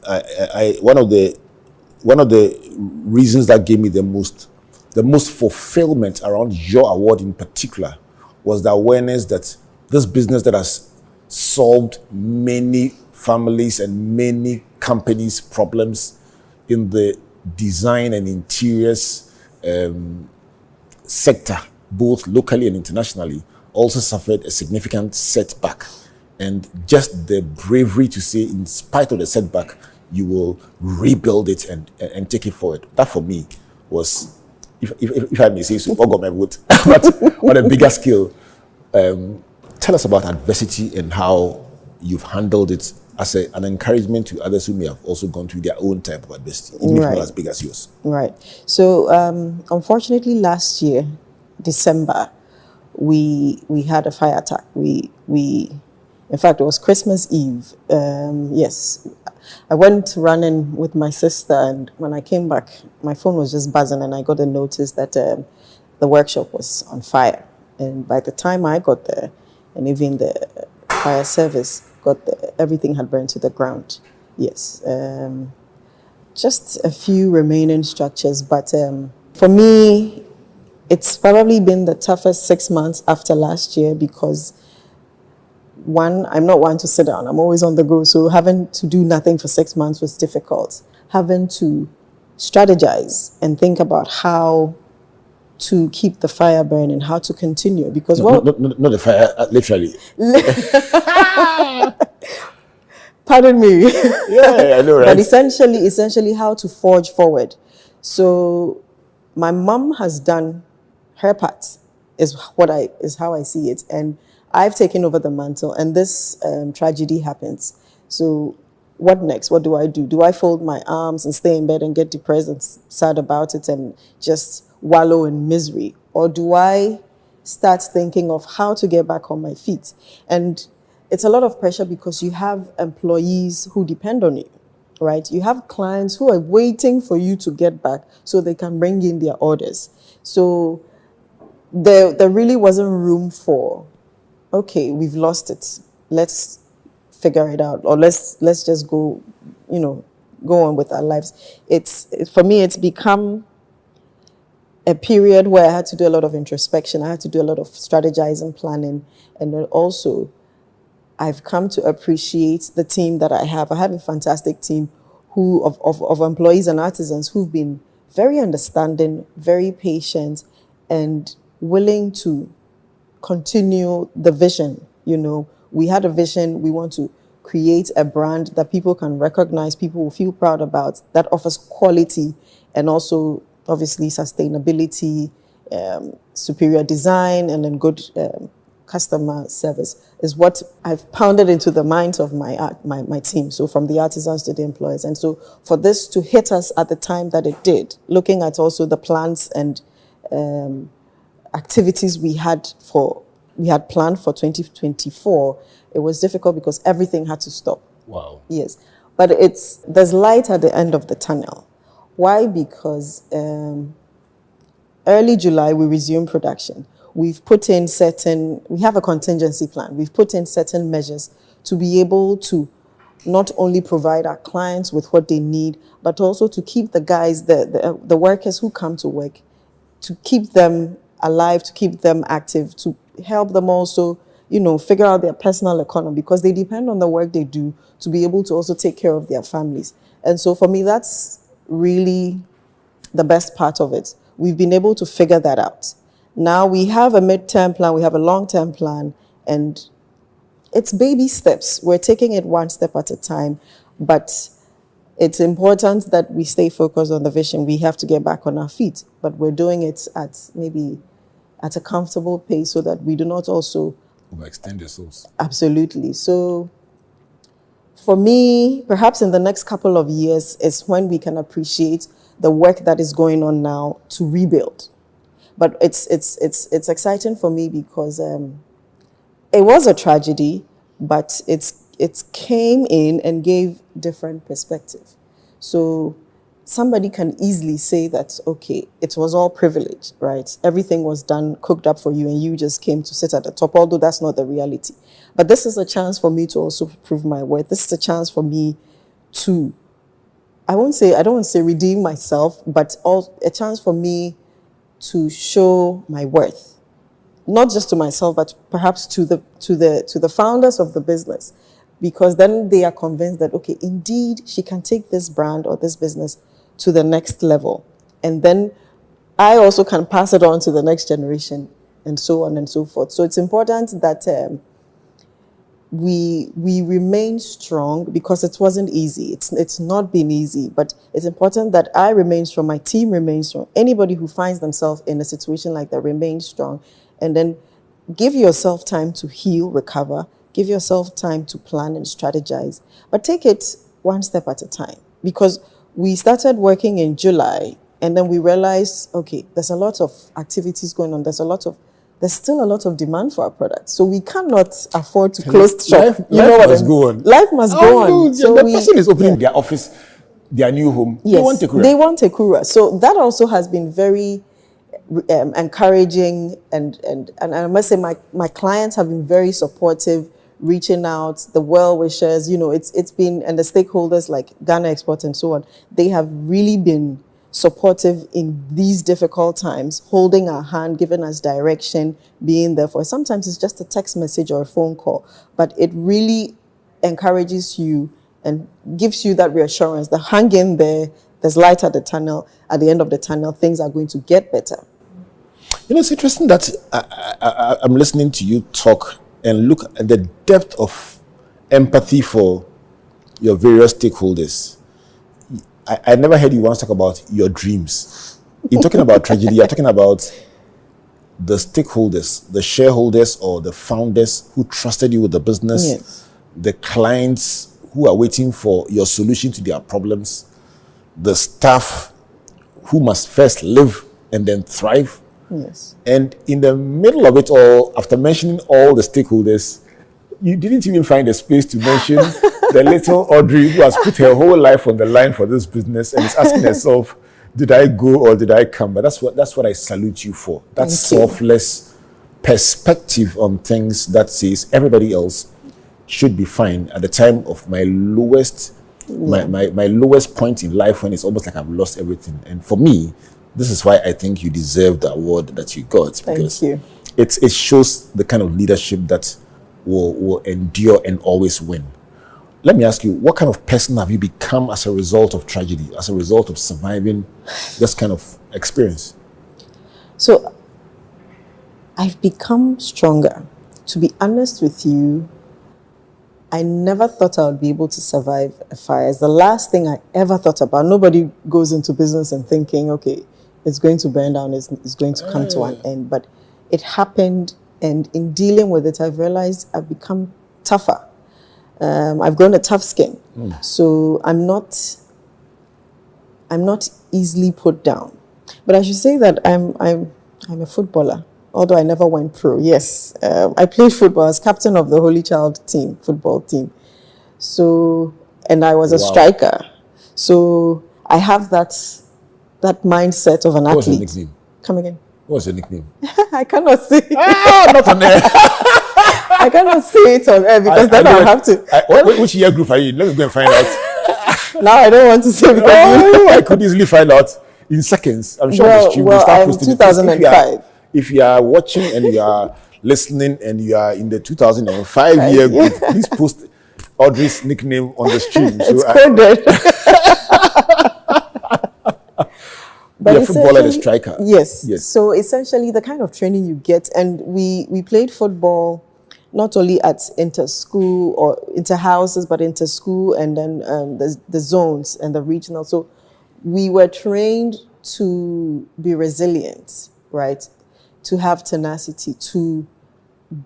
One of the reasons that gave me the most fulfillment around your award in particular was the awareness that this business that has solved many families and many companies' problems in the design and interiors sector, both locally and internationally, also suffered a significant setback. And just the bravery to say, in spite of the setback, you will rebuild it and take it forward. That for me was, if I may say so, but on a bigger scale. Tell us about adversity and how you've handled it as an encouragement to others who may have also gone through their own type of adversity, even if not as big as yours. Right. So, unfortunately, last year, December, we had a fire attack. In fact, it was Christmas Eve. Yes, I went running with my sister, and when I came back, my phone was just buzzing, and I got a notice that the workshop was on fire. And by the time I got there, and even the fire service got there, everything had burned to the ground. Yes, just a few remaining structures, but for me, it's probably been the toughest 6 months after last year because, one, I'm not one to sit down. I'm always on the go. So having to do nothing for 6 months was difficult. Having to strategize and think about how to keep the fire burning, how to continue. Because, not the fire, literally. Pardon me. Yeah, I know, right? But essentially how to forge forward. So my mom has done her part, is how I see it. And I've taken over the mantle, and this tragedy happens. So what next? What do? Do I fold my arms and stay in bed and get depressed and sad about it and just wallow in misery? Or do I start thinking of how to get back on my feet? And it's a lot of pressure because you have employees who depend on you, right? You have clients who are waiting for you to get back so they can bring in their orders. So there really wasn't room for, okay, we've lost it. Let's figure it out, or let's just go on with our lives. For me, it's become a period where I had to do a lot of introspection. I had to do a lot of strategizing, planning, and then also I've come to appreciate the team that I have. I have a fantastic team of employees and artisans who've been very understanding, very patient, and willing to continue the vision. We had a vision. We want to create a brand that people can recognize, people will feel proud about, that offers quality and also obviously sustainability, superior design, and then good customer service is what I've pounded into the minds of my team. So from the artisans to the employers. And so for this to hit us at the time that it did, looking at also the plans and activities we had planned for 2024, it was difficult because everything had to stop. Wow. Yes. But there's light at the end of the tunnel. Why? Because early July, we resumed production. We have a contingency plan. We've put in certain measures to be able to not only provide our clients with what they need, but also to keep the guys, the workers who come to work, to keep them alive, to keep them active, to help them also, figure out their personal economy, because they depend on the work they do to be able to also take care of their families. And so for me, that's really the best part of it. We've been able to figure that out. Now we have a midterm plan, we have a long-term plan, and it's baby steps. We're taking it one step at a time, but it's important that we stay focused on the vision. We have to get back on our feet, but we're doing it at maybe at a comfortable pace so that we do not also overextend yourselves. Absolutely. So for me, perhaps in the next couple of years is when we can appreciate the work that is going on now to rebuild. But it's exciting for me because it was a tragedy, but it came in and gave different perspective. So somebody can easily say that, okay, it was all privilege, right? Everything was done, cooked up for you, and you just came to sit at the top, although that's not the reality. But this is a chance for me to also prove my worth. This is a chance for me to, I don't want to say redeem myself, but also a chance for me to show my worth. Not just to myself, but perhaps to the founders of the business. Because then they are convinced that, okay, indeed, she can take this brand or this business to the next level. And then I also can pass it on to the next generation and so on and so forth. So it's important that we remain strong because it wasn't easy. It's not been easy, but it's important that I remain strong, my team remains strong. Anybody who finds themselves in a situation like that remains strong. And then give yourself time to heal, recover. Give yourself time to plan and strategize, but take it one step at a time. Because we started working in July, and then we realized, okay, there's a lot of activities going on. There's still a lot of demand for our products, so we cannot afford to close shop. Life must go on. Life must go on. No, so the person is opening their office, their new home. Yes, they want Tekura. They want Tekura. So that also has been very encouraging, and I must say my clients have been very supportive, reaching out, the well-wishers, it's been, and the stakeholders like Ghana Export and so on, they have really been supportive in these difficult times, holding our hand, giving us direction, being there for us. Sometimes it's just a text message or a phone call, but it really encourages you and gives you that reassurance that hang in there, there's light at the end of the tunnel, things are going to get better. It's interesting that I'm listening to you talk and look at the depth of empathy for your various stakeholders. I never heard you once talk about your dreams. In talking about tragedy, you're talking about the stakeholders, the shareholders or the founders who trusted you with the business, Yes. the clients who are waiting for your solution to their problems, the staff who must first live and then thrive. Yes. And in the middle of it all, after mentioning all the stakeholders, you didn't even find a space to mention the little Audrey who has put her whole life on the line for this business and is asking herself, did I go or did I come? But that's what I salute you for. That selfless perspective on things that says everybody else should be fine at the time of my lowest my lowest point in life, when it's almost like I've lost everything. And for me, this is why I think you deserve the award that you got. Because Thank you. It shows the kind of leadership that will endure and always win. Let me ask you, what kind of person have you become as a result of tragedy, as a result of surviving this kind of experience? So I've become stronger. To be honest with you, I never thought I would be able to survive a fire. It's the last thing I ever thought about. Nobody goes into business and thinking, okay, it's going to burn down, it's going to come to an end. But it happened, and in dealing with it, I've realized I've become tougher. I've grown a tough skin. So I'm not easily put down. But I should say that I'm a footballer, although I never went pro. Yes, I played football. I was captain of the Holy Child team, football team. So, and I was a striker. So I have that mindset of an athlete. What was your nickname? Come again. What was your nickname? I cannot say. Not on air. I cannot say it on air because then I'll have to. Which year group are you in? Let me go and find out. Now I don't want to say because I could easily find out in seconds. I'm sure the stream will start I'm posting. 2005. If you are watching and you are listening and you are in the 2005 year group, please post Audrey's nickname on the stream. It's coded. But you're a footballer and a striker. Yes. So essentially the kind of training you get, and we played football not only at inter-school or inter-houses, but inter-school, and then the zones and the regional. So we were trained to be resilient, right? To have tenacity, to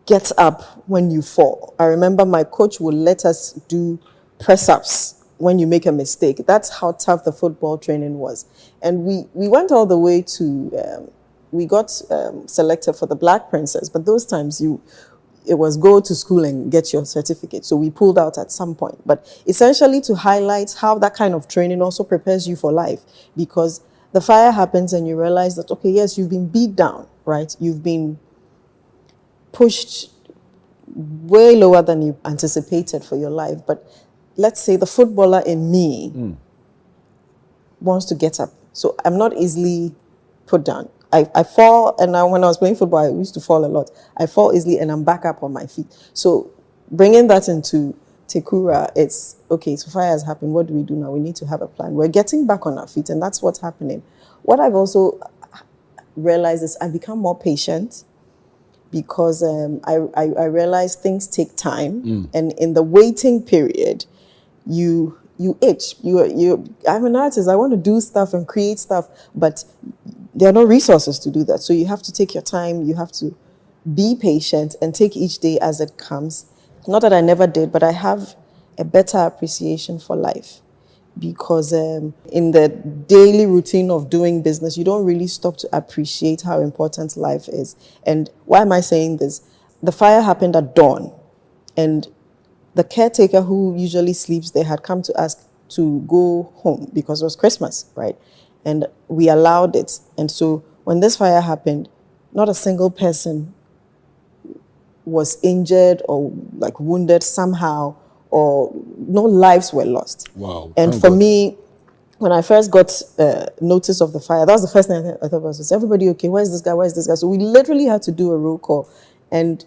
get up when you fall. I remember my coach would let us do press-ups when you make a mistake. That's how tough the football training was. And we went all the way to, we got selected for the Black Princess, but those times it was go to school and get your certificate. So we pulled out at some point. But essentially to highlight how that kind of training also prepares you for life, because the fire happens and you realize that, okay, yes, you've been beat down, right? You've been pushed way lower than you anticipated for your life. But let's say the footballer in me wants to get up. So I'm not easily put down. I fall, and when I was playing football, I used to fall a lot. I fall easily, and I'm back up on my feet. So bringing that into Tekura, it's, okay, so fire has happened. What do we do now? We need to have a plan. We're getting back on our feet, and that's what's happening. What I've also realized is I've become more patient, because I realize things take time, and in the waiting period, you itch. I'm an artist. I want to do stuff and create stuff, but there are no resources to do that. So you have to take your time. You have to be patient and take each day as it comes. Not that I never did, but I have a better appreciation for life, because in the daily routine of doing business, you don't really stop to appreciate how important life is. And why am I saying this? The fire happened at dawn, and the caretaker who usually sleeps there had come to ask to go home because it was Christmas, right? And we allowed it. And so when this fire happened, not a single person was injured or like wounded somehow, or no lives were lost. Wow. And for me, when I first got notice of the fire, that was the first thing I thought was, is everybody okay? Where's this guy? Where's this guy? So we literally had to do a roll call. And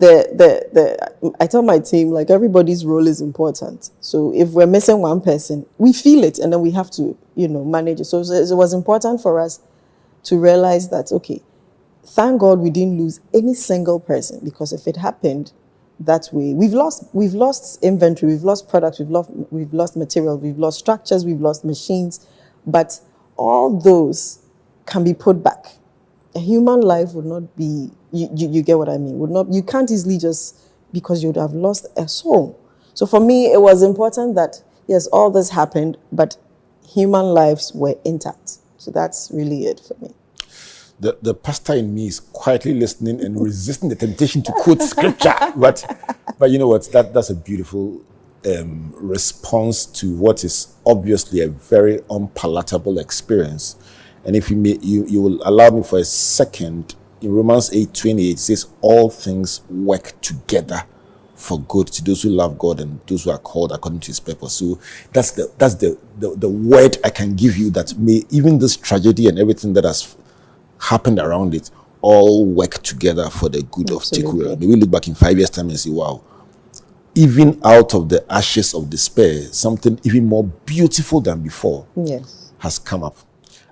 I tell my team, like, everybody's role is important. So if we're missing one person, we feel it, and then we have to, manage it. So it was important for us to realize that, okay, thank God we didn't lose any single person, because if it happened that way, we've lost inventory, we've lost products, we've lost material, we've lost structures, we've lost machines, but all those can be put back. A human life would not be, you get what I mean, you can't easily just, because you would have lost a soul. So for me, it was important that, yes, all this happened, but human lives were intact. So that's really it for me. The pastor in me is quietly listening and resisting the temptation to quote scripture. But you know what? That's a beautiful response to what is obviously a very unpalatable experience. And if you will allow me for a second, in Romans 8:28, it says, all things work together for good to those who love God and those who are called according to his purpose. So that's the word I can give you, that may even this tragedy and everything that has happened around it all work together for the good of Tekura. May we look back in 5 years' time and say, wow, even out of the ashes of despair, something even more beautiful than before has come up.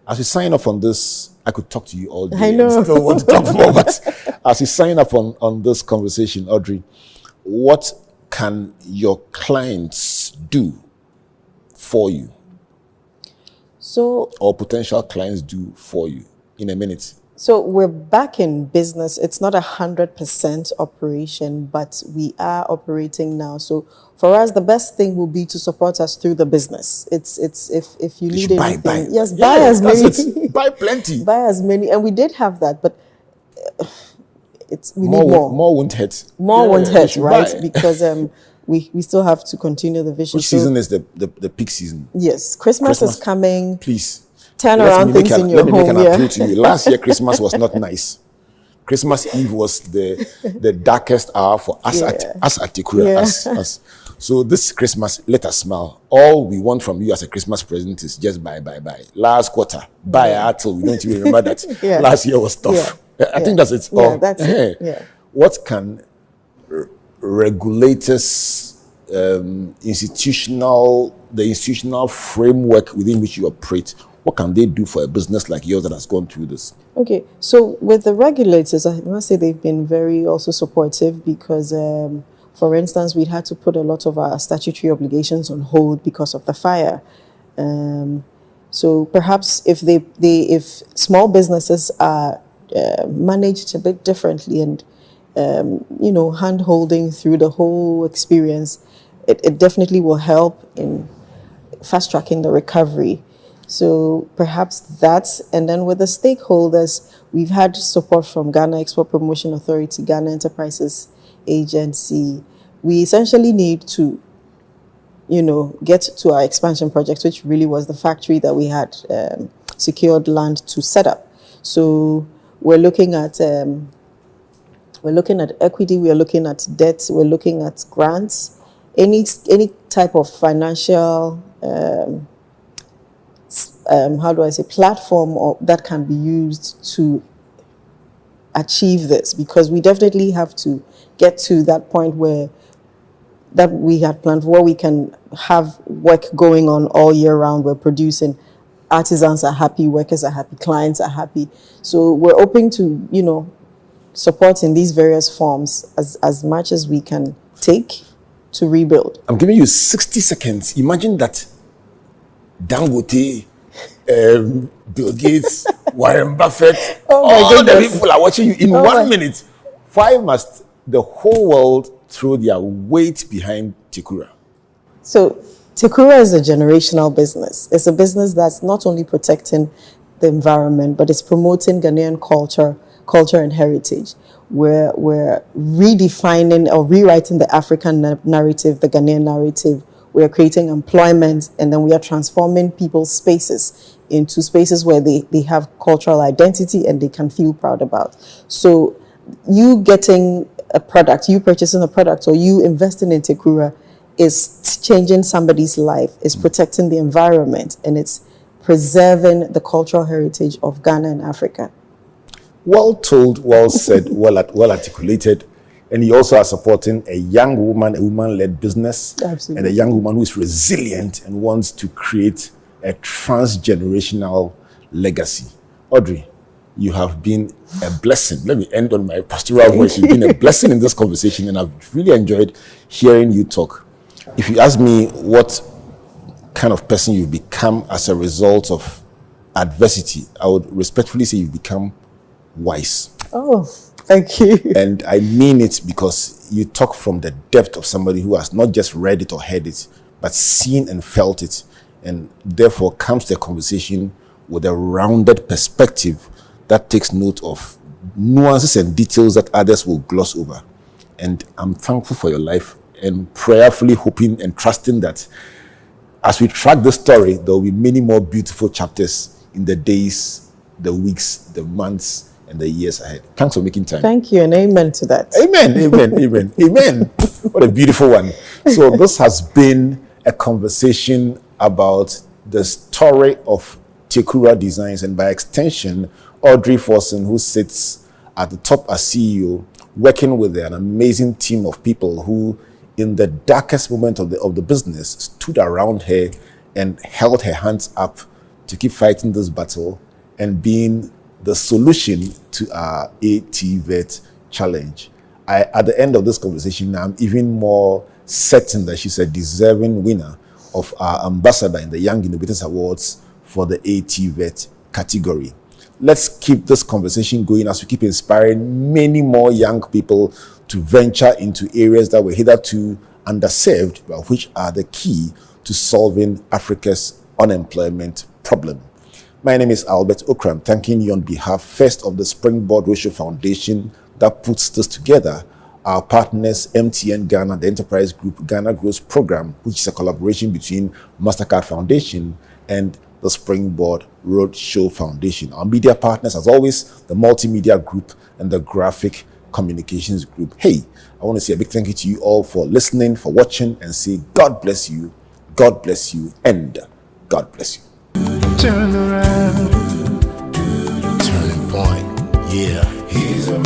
As we sign off on this, I could talk to you all day. I know. And still want to talk more, but as we sign up on this conversation, Audrey, what can your clients do for you? Or potential clients do for you in a minute? So we're back in business. It's not 100% operation, but we are operating now. So for us, the best thing will be to support us through the business. It's if you need anything, buy as many, buy plenty, buy as many, and we did have that, but we need more. More won't hurt. More won't hurt, right? Because we still have to continue the vision. Which season is the peak season? Yes, Christmas is coming. Please. Turn around things in your home. Let me make an appeal to you. Last year, Christmas was not nice. Christmas Eve was the darkest hour for us at Tekura. So this Christmas, let us smile. All we want from you as a Christmas present is just buy. Last quarter, buy until we don't even remember that last year was tough. I think that's it. That's it. Yeah. What can regulators, the institutional framework within which you operate, What can they do for a business like yours that has gone through this? Okay, so with the regulators, I must say they've been very also supportive because, for instance, we had to put a lot of our statutory obligations on hold because of the fire. So perhaps if small businesses are managed a bit differently and hand holding through the whole experience, it definitely will help in fast tracking the recovery. So perhaps that, and then with the stakeholders, we've had support from Ghana Export Promotion Authority, Ghana Enterprises Agency. We essentially need to get to our expansion project, which really was the factory that we had secured land to set up. So we're looking at equity, we're looking at debt, we're looking at grants, any type of financial platform that can be used to achieve this, because we definitely have to get to that point where that we had planned, where we can have work going on all year round. We're producing, artisans are happy, workers are happy, clients are happy. So we're open to, support in these various forms as much as we can take to rebuild. I'm giving you 60 seconds. Imagine that Dangote, Bill Gates, Warren Buffett, all the people are watching you in 1 minute. Why must the whole world throw their weight behind Tekura? So Tekura is a generational business. It's a business that's not only protecting the environment, but it's promoting Ghanaian culture and heritage. We're redefining or rewriting the African narrative, the Ghanaian narrative. We are creating employment, and then we are transforming people's spaces into spaces where they have cultural identity and they can feel proud about. So you getting a product, you purchasing a product, or you investing in Tekura is changing somebody's life, it's protecting the environment, and it's preserving the cultural heritage of Ghana and Africa. Well told, well said, well articulated. And you also are supporting a young woman, a woman-led business. Absolutely. And a young woman who is resilient and wants to create a transgenerational legacy. Audrey, you have been a blessing. Let me end on my pastoral voice. You've been a blessing in this conversation, and I've really enjoyed hearing you talk. If you ask me what kind of person you've become as a result of adversity, I would respectfully say you've become wise. Oh, thank you. And I mean it, because you talk from the depth of somebody who has not just read it or heard it, but seen and felt it, and therefore comes to a conversation with a rounded perspective that takes note of nuances and details that others will gloss over. And I'm thankful for your life, and prayerfully hoping and trusting that as we track this story, there will be many more beautiful chapters in the days, the weeks, the months, and the years ahead. Thanks for making time. Thank you, and amen to that. Amen, amen, amen, amen. What a beautiful one. So this has been a conversation about the story of Tekura Designs, and by extension, Audrey Forson, who sits at the top as CEO, working with an amazing team of people who, in the darkest moment of the business, stood around her and held her hands up to keep fighting this battle and being the solution to our ATVET challenge. At the end of this conversation, I'm even more certain that she's a deserving winner of our ambassador in the Young Innovators Awards for the ATVET category. Let's keep this conversation going as we keep inspiring many more young people to venture into areas that were hitherto underserved, but which are the key to solving Africa's unemployment problem. My name is Albert Okram, thanking you on behalf first of the Springboard Roadshow Foundation that puts this together, our partners MTN Ghana, the Enterprise Group Ghana Growth Program, which is a collaboration between MasterCard Foundation and the Springboard Roadshow Foundation. Our media partners, as always, the Multimedia Group and the Graphic Communications Group. Hey, I want to say a big thank you to you all for listening, for watching, and say God bless you, and God bless you. Turn around. Turning point. Yeah. He's a